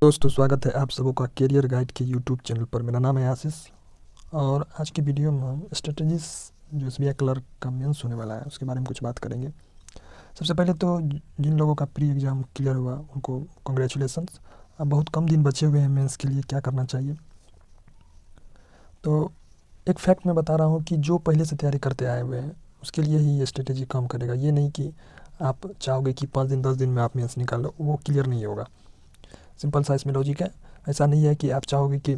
दोस्तों, स्वागत है आप सबों का करियर गाइड के यूट्यूब चैनल पर। मेरा नाम है आशीष और आज की वीडियो में हम स्ट्रेटजीज जो एसबीआई क्लर्क का मेंस होने वाला है उसके बारे में कुछ बात करेंगे। सबसे पहले तो जिन लोगों का प्री एग्ज़ाम क्लियर हुआ उनको कॉन्ग्रेचुलेसन्स। अब बहुत कम दिन बचे हुए हैं मेंस के लिए, क्या करना चाहिए। तो एक फैक्ट मैं बता रहा हूँ कि जो पहले से तैयारी करते आए हुए हैं उसके लिए ही ये स्ट्रेटेजी काम करेगा। ये नहीं कि आप चाहोगे कि 5 दिन 10 दिन में आप मेंस निकाल लो, वो क्लियर नहीं होगा। सिंपल सा इसमें लॉजिक है। ऐसा नहीं है कि आप चाहोगे कि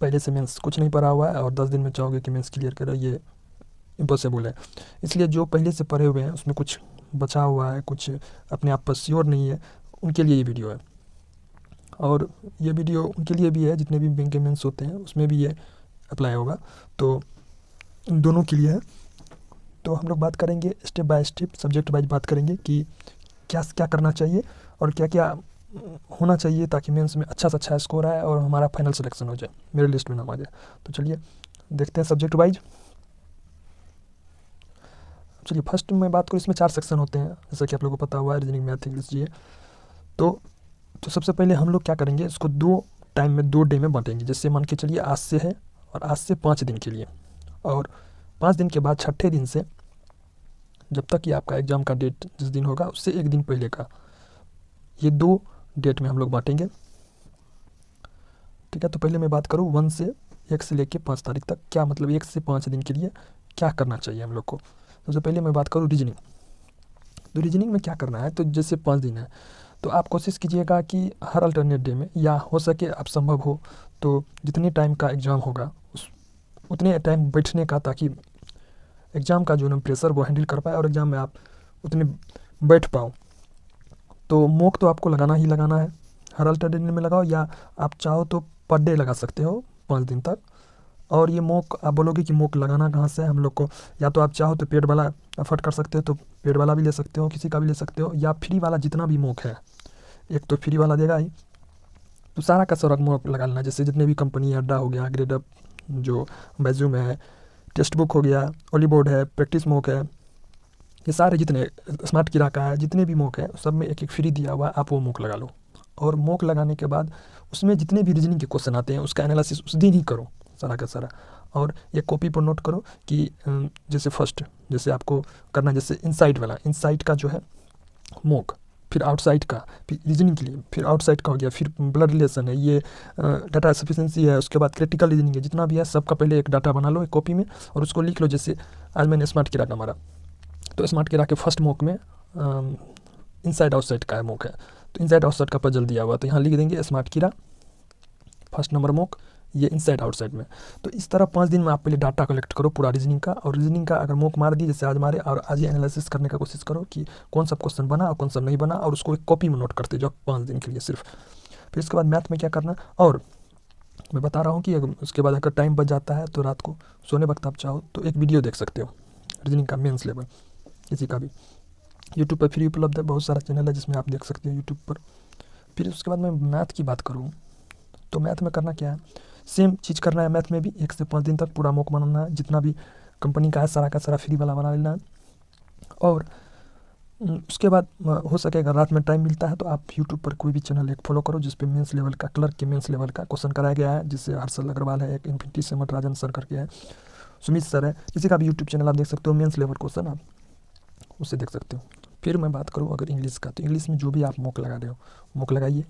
पहले से मेंस कुछ नहीं पढ़ा हुआ है और 10 दिन में चाहोगे कि मेंस क्लियर करो, ये इम्पॉसिबल है। इसलिए जो पहले से पढ़े हुए हैं उसमें कुछ बचा हुआ है, कुछ अपने आप पर श्योर नहीं है, उनके लिए ये वीडियो है। और ये वीडियो उनके लिए भी है जितने भी बैंक के मेंस होते हैं उसमें भी ये अप्लाई होगा, तो इन दोनों के लिए है। तो हम लोग बात करेंगे step by step, subject wise बात करेंगे कि क्या क्या करना चाहिए और क्या क्या होना चाहिए ताकि मेंस में अच्छा से अच्छा स्कोर आए और हमारा फाइनल सिलेक्शन हो जाए, मेरे लिस्ट में नाम आ जाए। तो चलिए देखते हैं सब्जेक्ट वाइज। चलिए फर्स्ट मैं बात करूँ, इसमें 4 सेक्शन होते हैं जैसा कि आप लोगों को पता हुआ है, रीजनिंग, मैथ, इंग्लिश, जीए। तो सबसे पहले हम लोग क्या करेंगे, इसको 2 टाइम में 2 डे में बांटेंगे। जैसे मान के चलिए आज से है और आज से 5 दिन के लिए, और 5 दिन के बाद छठे दिन से जब तक कि आपका एग्ज़ाम का डेट जिस दिन होगा उससे 1 दिन पहले का, ये 2 डेट में हम लोग बांटेंगे। ठीक है, तो पहले मैं बात करूँ 1 से लेके 5 तारीख तक, क्या मतलब 1 से 5 दिन के लिए क्या करना चाहिए हम लोग को। सबसे पहले मैं बात करूँ रीजनिंग। तो रीजनिंग में क्या करना है, तो जैसे 5 दिन है तो आप कोशिश कीजिएगा कि हर अल्टरनेट डे में, या हो सके आप संभव हो तो जितने टाइम का एग्ज़ाम होगा उतने टाइम बैठने का, ताकि एग्ज़ाम का जो ना प्रेशर वो हैंडल कर पाए और एग्ज़ाम में आप उतने बैठ पाओ। तो मॉक तो आपको लगाना ही लगाना है, हर अल्टरनेट में लगाओ, या आप चाहो तो पर डे लगा सकते हो 5 दिन तक। और ये मॉक आप बोलोगे कि मॉक लगाना कहाँ से है हम लोग को, या तो आप चाहो तो पेड वाला अफोर्ड कर सकते हो तो पेड वाला भी ले सकते हो, किसी का भी ले सकते हो, या फ्री वाला जितना भी मॉक है, एक तो फ्री वाला देगा ही, तो सारा का सारा मॉक लगा लेना। जैसे जितने भी कंपनी, अड्डा हो गया, ग्रेड अप, जो बैज्यूम है, टेक्स्ट बुक हो गया, ओलीबोर्ड है, प्रैक्टिस मॉक है, ये सारे जितने स्मार्ट किरा का है, जितने भी मॉक है सब में एक एक फ्री दिया हुआ है, आप वो मॉक लगा लो। और मॉक लगाने के बाद उसमें जितने भी रीजनिंग के क्वेश्चन आते हैं उसका एनालिसिस उस दिन ही करो, सारा का सारा। और एक कॉपी पर नोट करो कि जैसे फर्स्ट जैसे आपको करना, जैसे इनसाइड वाला, इनसाइड का जो है मॉक, फिर आउटसाइड का, फिर रीजनिंग के लिए, फिर आउटसाइड का हो गया, फिर ब्लड रिलेशन है, ये डाटा सफिशेंसी है, उसके बाद क्रिटिकल रीजनिंग है, जितना भी है सबका पहले एक डाटा बना लो एक कॉपी में और उसको लिख लो। जैसे आज मैंने स्मार्ट किरा का मारा, तो स्मार्ट किरा के फर्स्ट मॉक में इनसाइड आउटसाइड का मॉक है, तो इनसाइड आउटसाइड का पजल दिया हुआ, तो यहाँ लिख देंगे स्मार्ट किरा फर्स्ट नंबर मॉक, ये इनसाइड आउटसाइड में। तो इस तरह 5 दिन में आप पहले डाटा कलेक्ट करो पूरा रीजनिंग का, और रीजनिंग का अगर मॉक मार दी जैसे आज मारे, और आज ही एनालिसिस करने का कोशिश करो कि कौन सा क्वेश्चन बना और कौन सा नहीं बना, और उसको एक कॉपी में नोट करते जाओ 5 दिन के लिए सिर्फ। फिर इसके बाद मैथ में क्या करना, और मैं बता रहा हूँ कि अगर उसके बाद अगर टाइम बच जाता है तो रात को सोने वक्त आप चाहो तो एक वीडियो देख सकते हो रीजनिंग का मेंस लेवल, किसी का भी यूट्यूब पर फ्री उपलब्ध है, बहुत सारा चैनल है जिसमें आप देख सकते हो यूट्यूब पर। फिर उसके बाद मैं मैथ की बात करूँ तो मैथ में करना क्या है, सेम चीज़ करना है मैथ में भी, 1 से 5 दिन तक पूरा मॉक बनाना है, जितना भी कंपनी का है सारा का सारा फ्री वाला बना लेना है। और उसके बाद हो सकेगा रात में टाइम मिलता है तो आप यूट्यूब पर कोई भी चैनल एक फॉलो करो जिस पे मेंस लेवल का, क्लर्क के मेंस लेवल का क्वेश्चन कराया गया है, जिससे हर्षल अग्रवाल है, एक इन्फिनिटी से राजन सर करके है, सुमित सर है, किसी का भी यूट्यूब चैनल आप देख सकते हो, मेंस लेवल क्वेश्चन आप उससे देख सकते हो। फिर मैं बात करूँ अगर इंग्लिश का, तो इंग्लिश में जो भी आप मॉक लगा रहे हो मॉक लगाइए,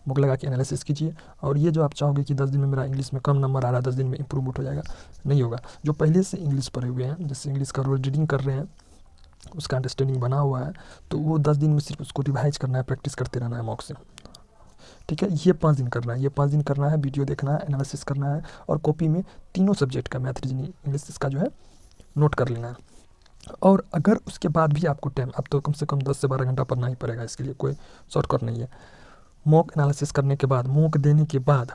मॉक लगा के एनालिसिस कीजिए। और ये जो आप चाहोगे कि 10 दिन में मेरा इंग्लिश में कम नंबर आ रहा है, 10 दिन में इंप्रूवमेंट हो जाएगा, नहीं होगा। जो पहले से इंग्लिश पढ़े हुए हैं, जैसे इंग्लिश का रोज रीडिंग कर रहे हैं, उसका अंडरस्टैंडिंग बना हुआ है, तो वो 10 दिन में सिर्फ उसको रिवाइज करना है, प्रैक्टिस करते रहना है मॉक से। ठीक है, ये 5 दिन करना है, ये 5 दिन करना है, वीडियो देखना है, एनालिसिस करना है, और कॉपी में तीनों सब्जेक्ट का मैथ, रीजनिंग, इंग्लिश का जो है नोट कर लेना है। और अगर उसके बाद भी आपको टाइम, अब तो कम से कम 10 से 12 घंटा पढ़ना ही पड़ेगा, इसके लिए कोई शॉर्टकट नहीं है। मॉक एनालिसिस करने के बाद, मॉक देने के बाद,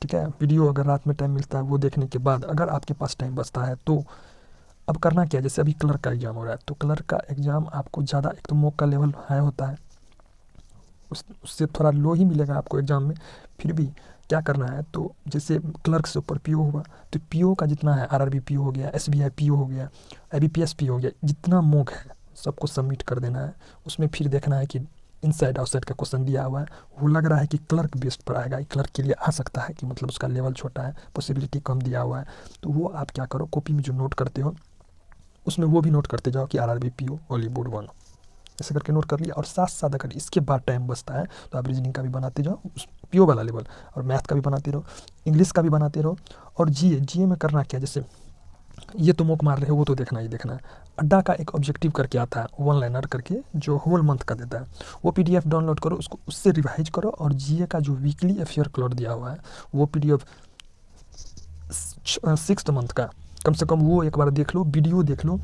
ठीक है, वीडियो अगर रात में टाइम मिलता है वो देखने के बाद अगर आपके पास टाइम बचता है तो अब करना क्या है, जैसे अभी क्लर्क का एग्ज़ाम हो रहा है तो क्लर्क का एग्ज़ाम आपको ज़्यादा, एक तो मॉक का लेवल हाई होता है, उससे थोड़ा लो ही मिलेगा आपको एग्ज़ाम में। फिर भी क्या करना है, तो जैसे क्लर्क से ऊपर पीओ हुआ, तो पीओ का जितना है, आरआरबी पीओ हो गया, एसबीआई पीओ हो गया, आईबीपीएस पीओ हो गया, जितना मॉक है सबको सबमिट कर देना है। उसमें फिर देखना है कि इनसाइड आउटसाइड का क्वेश्चन दिया हुआ है, वो लग रहा है कि क्लर्क बेस्ड पर आएगा, क्लर्क के लिए आ सकता है कि मतलब उसका लेवल छोटा है, पॉसिबिलिटी कम दिया हुआ है। तो वो आप क्या करो, कॉपी में जो नोट करते हो उसमें वो भी नोट करते जाओ कि RRB PO हॉलीवुड 1 ऐसे करके नोट कर लिया। और साथ साथ अगर इसके बाद टाइम बचता है तो आप रीजनिंग का भी बनाते जाओ उस PO वाला लेवल, और मैथ का भी बनाते रहो, इंग्लिश का भी बनाते रहो। और GA में करना क्या, जैसे ये तो मॉक मार रहे हो वो तो देखना ही देखना है। अड्डा का एक ऑब्जेक्टिव करके आता है 1 लाइनर करके, जो होल मंथ का देता है, वो PDF डाउनलोड करो, उसको उससे रिवाइज करो। और GA का जो वीकली अफेयर क्लॉड दिया हुआ है वो PDF 6th मंथ का कम से कम वो एक बार देख लो, वीडियो देख लो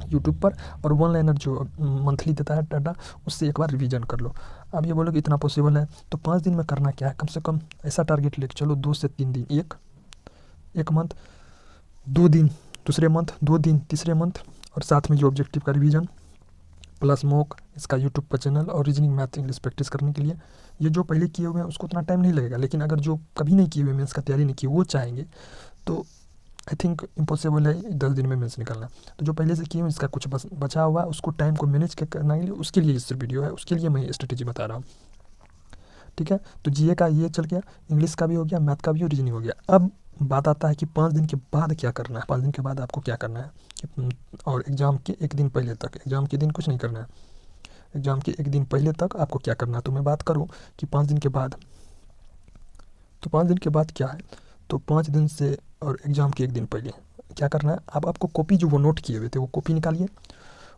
यूट्यूब पर। और 1 लाइनर जो मंथली देता है डाटा, उससे एक बार रिवीजन कर लो। अब ये बोलो कि इतना पॉसिबल है तो 5 दिन में करना क्या है, कम से कम ऐसा टारगेट लेके चलो 2 से 3 दिन एक मंथ, 2 दिन दूसरे मंथ, 2 दिन तीसरे मंथ, और साथ में जो ऑब्जेक्टिव का रिवीजन प्लस मॉक, इसका यूट्यूब पर चैनल, और रीजनिंग मैथ इंग्लिश प्रैक्टिस करने के लिए। ये जो पहले किए हुए हैं उसको उतना टाइम नहीं लगेगा, लेकिन अगर जो कभी नहीं किए हुए मेंस का तैयारी नहीं की वो चाहेंगे तो आई थिंक इम्पॉसिबल है 10 दिन में मेंस निकलना। तो जो पहले से किए हुए इसका कुछ बचा हुआ है उसको टाइम को मैनेज करने के लिए, उसके लिए इस वीडियो है, उसके लिए मैं स्ट्रेटेजी बता रहा हूँ। ठीक है, तो GA का ये चल गया, इंग्लिश का भी हो गया, मैथ का भी, रीजनिंग हो गया। अब बात आता है कि 5 दिन के बाद क्या करना है। 5 दिन के बाद आपको क्या करना है, और एग्ज़ाम के एक दिन पहले तक, एग्ज़ाम के दिन कुछ नहीं करना है, एग्ज़ाम के एक दिन पहले तक आपको क्या करना है। तो मैं बात करूँ कि 5 दिन के बाद, तो 5 दिन के बाद क्या है, तो 5 दिन से और एग्ज़ाम के एक दिन पहले क्या करना है। अब आपको कॉपी जो वो नोट किए हुए थे वो कॉपी निकालिए,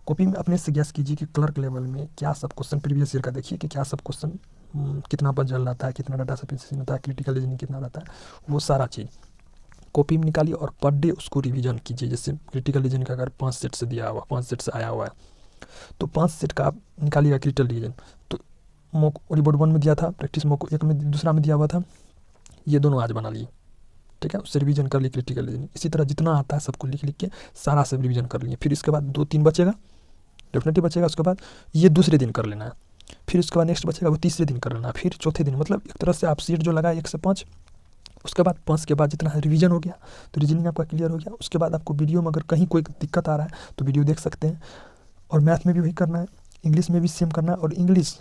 कॉपी में अपने से गैस कीजिए कि क्लर्क लेवल में क्या सब क्वेश्चन, प्रीवियस ईयर का देखिए कि क्या सब क्वेश्चन कितना पजल रहता है, कितना डाटा सफिशिएंसी होता है, क्रिटिकल रीजनिंग कितना रहता है, वो सारा चीज़ कॉपी में निकालिए। और पर डे उसको रिवीजन कीजिए। जैसे क्रिटिकल रीजन का अगर 5 सेट से दिया हुआ, 5 सेट से आया हुआ है, तो 5 सेट का आप निकालिएगा क्रिटिकल रीजन। तो मॉक हॉलीवुड 1 में दिया था, प्रैक्टिस मॉक 1 में दूसरा में दिया हुआ था, ये दोनों आज बना लिए। ठीक है, उससे रिवीजन कर लिए क्रिटिकल रीजन। इसी तरह जितना आता है सबको लिख लिख के सारा सब रिवीजन कर लिए। फिर इसके बाद 2-3 बचेगा, डेफिनेटली बचेगा, उसके बाद ये दूसरे दिन कर लेना है। फिर उसके बाद नेक्स्ट बचेगा वो तीसरे दिन कर लेना है, फिर चौथे दिन, मतलब एक तरह से आप सीट जो लगाए 1 से 5, उसके बाद 5 के बाद जितना है रिवीजन हो गया, तो रीजनिंग आपका क्लियर हो गया। उसके बाद आपको वीडियो में अगर कहीं कोई दिक्कत आ रहा है तो वीडियो देख सकते हैं। और मैथ में भी वही करना है, इंग्लिश में भी सेम करना है। और इंग्लिश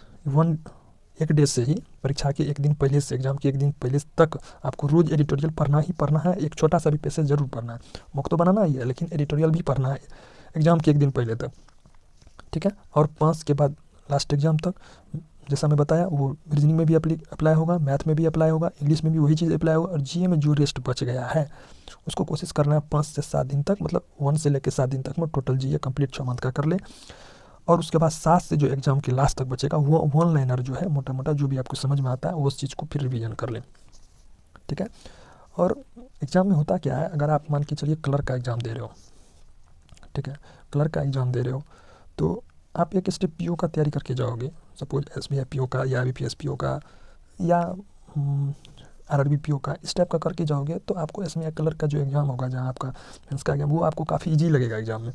एक डे से ही, परीक्षा के एक दिन पहले से, एग्जाम के एक दिन पहले तक आपको रोज़ एडिटोरियल पढ़ना ही पढ़ना है। एक छोटा सा भी पैसेज जरूर पढ़ना है, मॉक तो बनाना ही है लेकिन एडिटोरियल भी पढ़ना है एग्जाम के एक दिन पहले तक। ठीक है, और 5 के बाद लास्ट एग्जाम तक जैसा मैं बताया वो रीजनिंग में भी अप्लाई होगा, मैथ में भी अप्लाई होगा, इंग्लिश में भी वही चीज़ अप्लाई होगा। और GA में जो रेस्ट बच गया है उसको कोशिश करना है 5 से 7 दिन तक, मतलब 1 से लेकर 7 दिन तक में टोटल GA कंप्लीट 6 मंथ का कर ले। और उसके बाद 7 से जो एग्जाम के लास्ट तक बचेगा वो 1 लाइनर जो है मोटा मोटा जो भी आपको समझ में आता है वो उस चीज़ को फिर रिवीजन कर लें। ठीक है, और एग्ज़ाम में होता क्या है, अगर आप मान के चलिए क्लर्क का एग्ज़ाम दे रहे हो, ठीक है, क्लर्क का एग्ज़ाम दे रहे हो, तो आप एक स्टेप PO का तैयारी करके जाओगे, सपोज SBI PO का या IBPS PO का या RRB PO का, इस टाइप का करके जाओगे तो आपको SBI क्लर्क का जो एग्ज़ाम होगा, जहाँ आपका मेंस का एग्जाम, वो आपको काफ़ी ईजी लगेगा एग्ज़ाम में।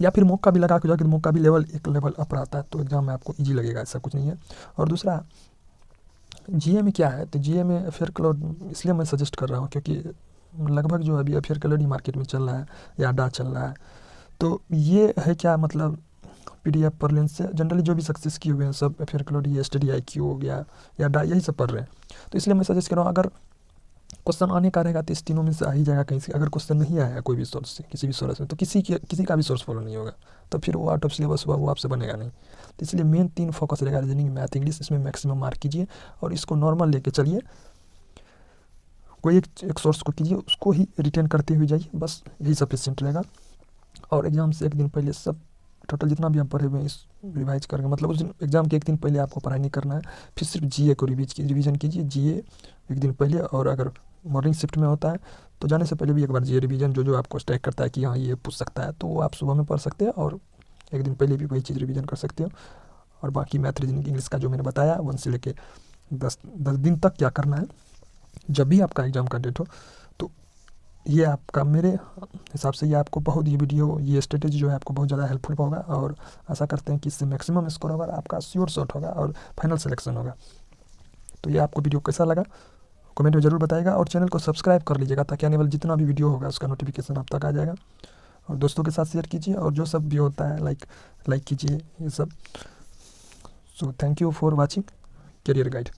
या फिर मॉक का भी लगा के जाओगे तो मॉक का भी एक लेवल अप रहता है, तो एग्ज़ाम में आपको ईजी लगेगा, ऐसा कुछ नहीं है। और दूसरा GA में क्या है, तो GA में अफेयर क्लॉड इसलिए मैं सजेस्ट कर रहा हूँ क्योंकि लगभग जो अभी अफेयर क्लॉड ही मार्केट में चल रहा है या अड्डा चल रहा है। तो ये है क्या, मतलब PDF पर लेंस से जनरली जो भी सक्सेस किए हुए हैं सब अफेयर क्लॉड, ये स्टडी IQ हो गया या अड्डा, यही सब पढ़ रहे हैं। तो इसलिए मैं सजेस्ट कर रहा हूँ, अगर क्वेश्चन आने का रहेगा तो इस तीनों में से आ ही जाएगा कहीं से। अगर क्वेश्चन नहीं आया कोई भी सोर्स से, किसी भी सोर्स में, तो किसी का भी सोर्स फॉलो नहीं होगा, तो फिर वो आउट ऑफ सिलेबस हुआ, वो आपसे बनेगा नहीं। तो इसलिए मेन 3 फोकस रहेगा, रीजनिंग, मैथ, इंग्लिश, इसमें मैक्सिमम मार्क कीजिए और इसको नॉर्मल लेके चलिए। कोई एक सोर्स को कीजिए, उसको ही रिटेन करते हुए जाइए, बस यही सफिशिएंट रहेगा। और एग्ज़ाम से एक दिन पहले सब टोटल जितना भी हम पढ़े हुए हैं इस रिवाइज करके, मतलब उस दिन एग्ज़ाम के एक दिन पहले आपको पढ़ाई नहीं करना है। फिर सिर्फ GA को रिवीजन कीजिए, GA एक दिन पहले। और अगर मॉर्निंग शिफ्ट में होता है तो जाने से पहले भी एक बार GA रिवीजन, जो आपको स्ट्राइक करता है कि हाँ ये पूछ सकता है, तो वो आप सुबह में पढ़ सकते हैं और एक दिन पहले भी वही चीज़ रिवीजन कर सकते हो। और बाकी मैथ, रीजनिंग, इंग्लिश का जो मैंने बताया 1 से लेके 10 दिन तक क्या करना है, जब भी आपका एग्ज़ाम का डेट हो। तो ये आपका, मेरे हिसाब से ये आपको बहुत, ये वीडियो, ये स्ट्रेटेजी जो है आपको बहुत ज़्यादा हेल्पफुल होगा। और आशा करते हैं कि इससे मैक्सिमम स्कोर होगा, आपका श्योर शॉट होगा और फाइनल सिलेक्शन होगा। तो ये आपको वीडियो कैसा लगा कमेंट में ज़रूर बताइएगा, और चैनल को सब्सक्राइब कर लीजिएगा ताकि आने वाला जितना भी वीडियो होगा उसका नोटिफिकेशन आप तक आ जाएगा। और दोस्तों के साथ शेयर कीजिए, और जो सब भी होता है लाइक कीजिए, ये सब so thank you for watching career guide.